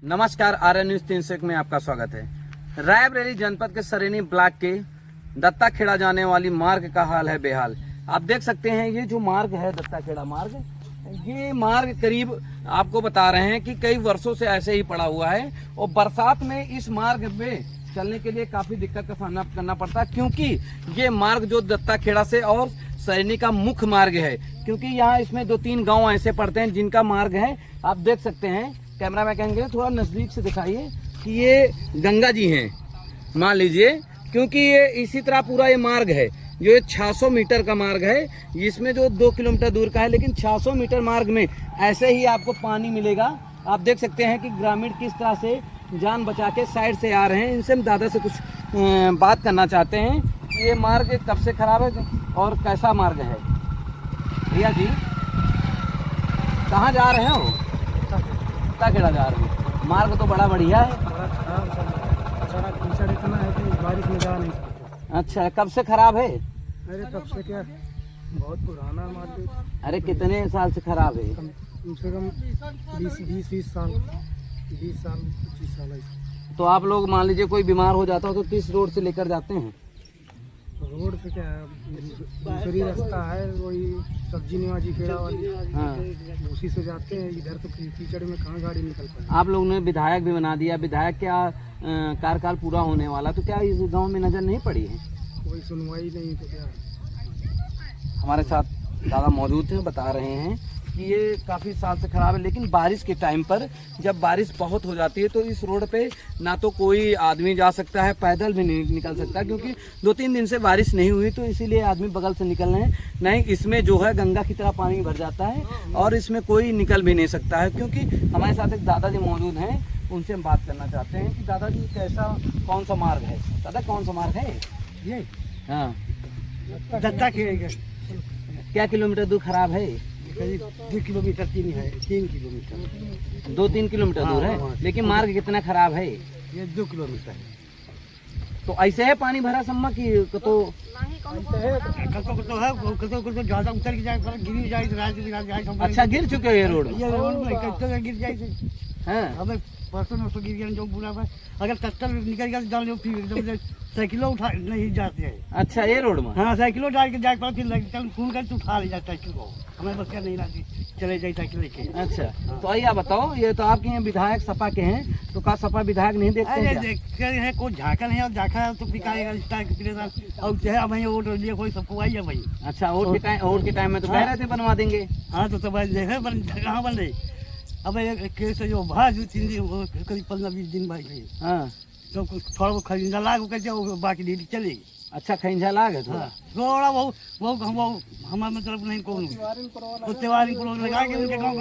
नमस्कार, आर्यन न्यूज 301 में आपका स्वागत है। रायबरेली जनपद के सरेनी ब्लॉक के दत्ता खेड़ा जाने वाली मार्ग का हाल है बेहाल। आप देख सकते हैं ये जो मार्ग है दत्ता खेड़ा मार्ग, ये मार्ग करीब आपको बता रहे हैं कि कई वर्षों से ऐसे ही पड़ा हुआ है और बरसात में इस मार्ग पे चलने के लिए काफी दिक्कत का सामना करना पड़ता है, क्योंकि ये मार्ग जो दत्ता खेड़ा से और सरेनी का मुख्य मार्ग है। क्योंकि यहाँ इसमें 2-3 गांव ऐसे पड़ते हैं जिनका मार्ग है, आप देख सकते हैं। कैमरा में कहेंगे थोड़ा नजदीक से दिखाइए कि ये गंगा जी हैं, मान लीजिए, क्योंकि ये इसी तरह पूरा ये मार्ग है जो ये 600 मीटर का मार्ग है, इसमें जो 2 किलोमीटर दूर का है, लेकिन 600 मीटर मार्ग में ऐसे ही आपको पानी मिलेगा। आप देख सकते हैं कि ग्रामीण किस तरह से जान बचा के साइड से आ रहे हैं। इनसे हम दादा से कुछ बात करना चाहते हैं कि ये मार्ग कब से खराब है और कैसा मार्ग है। भैया जी, कहाँ जा रहे हो? दत्ता खेड़ा जा रहे हैं। मार्ग तो बड़ा बढ़िया है। बड़ा खराब अचानक कीचड़ इतना है कि बारिश में जा नहीं सकते। अच्छा, कब से खराब है? अरे कब से क्या, बहुत पुराना मार्केट। अरे कितने साल से खराब है? कम से कम 20 साल 25 साल ऐसे। तो आप लोग मान लीजिए कोई बीमार हो जाता हो तो किस रोड से लेकर जाते हैं? रोड से क्या है, दूसरी रास्ता है, वही सब्जी निवाजी खेड़ा वाली, हाँ। उसी से जाते हैं। इधर तो कीचड़ में कहाँ गाड़ी निकल पाए। आप लोगों ने विधायक भी बना दिया, विधायक क्या कार्यकाल पूरा होने वाला, तो क्या इस गांव में नजर नहीं पड़ी है? कोई सुनवाई नहीं तो क्या है। हमारे साथ दादा मौजूद थे, बता रहे हैं कि ये काफ़ी साल से खराब है, लेकिन बारिश के टाइम पर जब बारिश बहुत हो जाती है तो इस रोड पे ना तो कोई आदमी जा सकता है, पैदल भी नहीं निकल सकता, क्योंकि 2-3 दिन से बारिश नहीं हुई, तो इसीलिए आदमी बगल से निकल रहे हैं। नहीं, इसमें जो है गंगा की तरह पानी भर जाता है और इसमें कोई निकल भी नहीं सकता है। क्योंकि हमारे साथ एक दादाजी मौजूद हैं, उनसे हम बात करना चाहते हैं कि दादाजी कैसा, कौन सा मार्ग है? दादा, कौन सा मार्ग है ये? हाँ, दत्ता खेड़ा क्या किलोमीटर दूर खराब है? करीब 2 किलोमीटर 3 किलोमीटर 2-3 किलोमीटर दूर है, हाँ। लेकिन मार्ग कितना खराब है? ये 2 किलोमीटर है। तो ऐसे है पानी भरा सम्मा की तो कतो ज्यादा उतर के जाए, गिर जाए तो रात अच्छा गिर चुके हो ये रोड में? ये रोड में कतो गिर जाए थे। हाँ। हमें परसों नौसों गिर गया जो बुरा है। अगर टक्कर निकल गया तो डाल लो, फिर एकदम से साइकिलों उठा नहीं जाते हैं। अच्छा, ये रोड में? हाँ, साइकिलों डाल के जाए फिर चल खून कर तो उठा ले जाता साइकिल को। हमें बस क्या नहीं लाती, चले जाए साइकिल लेके। अच्छा, तो आइए आप बताओ, ये तो आपके यहाँ विधायक सपा के हैं, तो का सपा विधायक नहीं देखते अरे हैं क्या? देखते हैं, कोई झाकल है और झाका तो दिखाएगा इस टाइम कितने साल और चाहे भाई वोट लिए कोई सबको आई है भाई। अच्छा, वोट के टाइम में तो कह रहे थे बनवा देंगे। हाँ तो सब देखे कहाँ बन रही। अब केस जो भाज 3 दिन करीब 15-20 दिन बाद गई, हाँ, तो थोड़ा बहुत खरीदा लाग कर जाओ, बाकी डेली चलेगी। अच्छा, खैंझा लाग है थोड़ा। हाँ, थोड़ा वो हमारे मतलब नहीं कौन त्योहारी को लगा के उनके गाँव।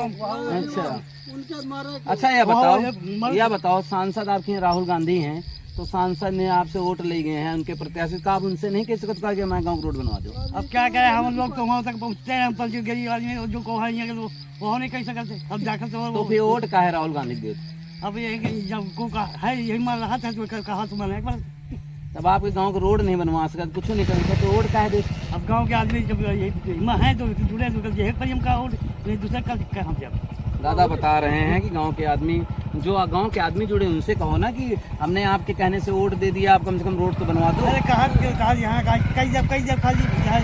अच्छा, यह बताओ सांसद आपके यहाँ राहुल गांधी हैं, तो सांसद ने आपसे वोट ले गए हैं, उनके प्रत्याशी का आप उनसे नहीं कह सकते कि मैं गाँव रोड बनवा दूँ? अब क्या करें, हम लोग तो वहाँ तक पहुँचते हैं, हम पर जो गरीब आदमी जो को है वो नहीं कह सकते। अब जाकर तो फिर वोट का है राहुल गांधी के? अब ये जब को का है यही मान रहा था तो कहा तो मैंने एक बार तब आपके गांव को रोड नहीं बनवा सकते, कुछ नहीं कर सकते, तो वोट का है देश? अब गांव के आदमी जब यही है तो जुड़े तो यही पर का वोट नहीं, दूसरा का दिक्कत हम जब दादा बता रहे हैं कि गांव के आदमी जुड़े, उनसे कहो ना कि हमने आपके कहने से वोट दे दिया, आप कम से कम रोड तो बनवा दो। अरे कहा यहाँ कई जब खाली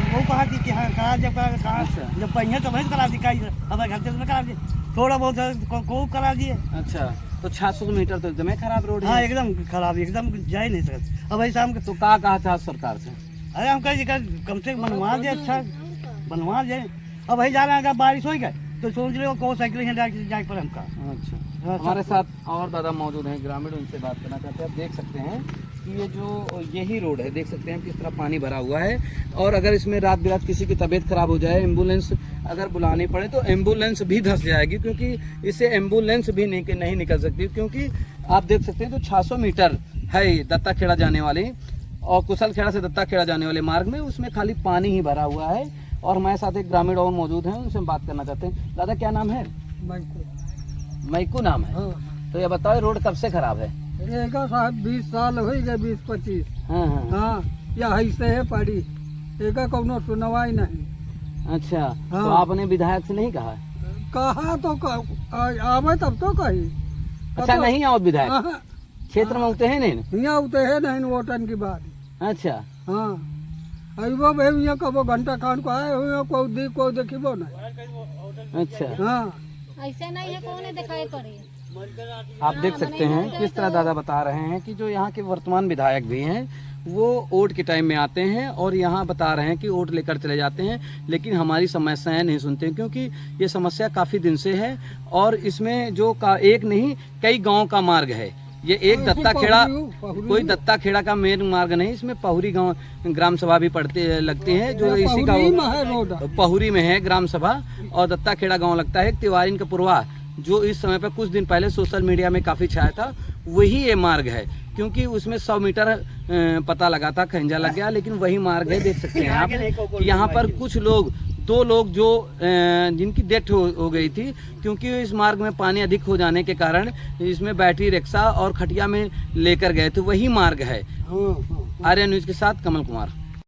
वो कहा थी कि हाँ कहा जब कहा जब पहिए तो वही करा दी, कई अब घर से करा दिए, थोड़ा बहुत को करा दिए। अच्छा, तो 600 मीटर तो एकदम खराब रोड है। हाँ, एकदम खराब, एकदम जा ही नहीं सकते। अब ऐसा हम तो कहा चाह सरकार से? अरे हम कहीं कम से कम बनवा दे, अच्छा बनवा दे। अब वही जा रहे हैं, अगर बारिश हो गई तो सोच रहे हो कौन साइकिल जाए पर हमका। अच्छा, हमारे साथ और दादा मौजूद हैं ग्रामीण, उनसे बात करना चाहते हैं। आप देख सकते हैं कि ये जो यही रोड है, देख सकते हैं किस तरह पानी भरा हुआ है, और अगर इसमें रात बिरात किसी की तबीयत खराब हो जाए, एम्बुलेंस अगर बुलानी पड़े तो एम्बुलेंस भी धंस जाएगी, क्योंकि इससे एम्बुलेंस भी नहीं निकल सकती। क्योंकि आप देख सकते हैं तो 600 मीटर है दत्ता खेड़ा जाने वाली, और कुशल खेड़ा से दत्ता खेड़ा जाने वाले मार्ग में, उसमें खाली पानी ही भरा हुआ है। और हमारे साथ एक ग्रामीण और मौजूद हैं, उनसे हम बात करना चाहते हैं। दादा, क्या नाम है? मैकू नाम है। हाँ। तो ये बताओ, रोड कब से खराब है? 20 साल हो गए, 20-25। हाँ हाँ। हाँ, या ऐसे है पड़ी, एक कौनो सुनवाई नहीं। अच्छा, हाँ। तो आपने विधायक से नहीं कहा? कहा तो आवे तब तो कही, अच्छा नहीं आओ विधायक हाँ, क्षेत्र में उते हैं नहीं यहाँ उते है नहीं वोटन की बात। अच्छा हाँ अबो भाई यहाँ कबो घंटा खान को आए हुए को देखिबो नहीं। अच्छा हाँ ऐसे नहीं है, कौन दिखाई पड़े। आप देख सकते हैं किस तरह दादा बता रहे हैं कि जो यहाँ के वर्तमान विधायक भी हैं वो वोट के टाइम में आते हैं और यहाँ बता रहे हैं कि वोट लेकर चले जाते हैं, लेकिन हमारी समस्याएं नहीं सुनते क्योंकि ये समस्या काफ़ी दिन से है और इसमें जो एक नहीं कई गांव का मार्ग है। ये एक दत्ता खेड़ा कोई दत्ता खेड़ा का मेन मार्ग नहीं, इसमें पहुरी गांव ग्राम सभा भी पड़ते लगते हैं जो इसी का पहुरी में है ग्राम सभा, और दत्ता खेड़ा गाँव लगता है। तिवारी का पुरवा जो इस समय पर कुछ दिन पहले सोशल मीडिया में काफ़ी छाया था वही ये मार्ग है, क्योंकि उसमें 100 मीटर पता लगा था खंजा लग गया, लेकिन वही मार्ग है। देख सकते हैं आप यहाँ पर कुछ लोग 2 लोग जो जिनकी डेथ हो गई थी क्योंकि इस मार्ग में पानी अधिक हो जाने के कारण इसमें बैटरी रिक्शा और खटिया में लेकर गए थे, वही मार्ग है। आर्या न्यूज़ के साथ कमल कुमार।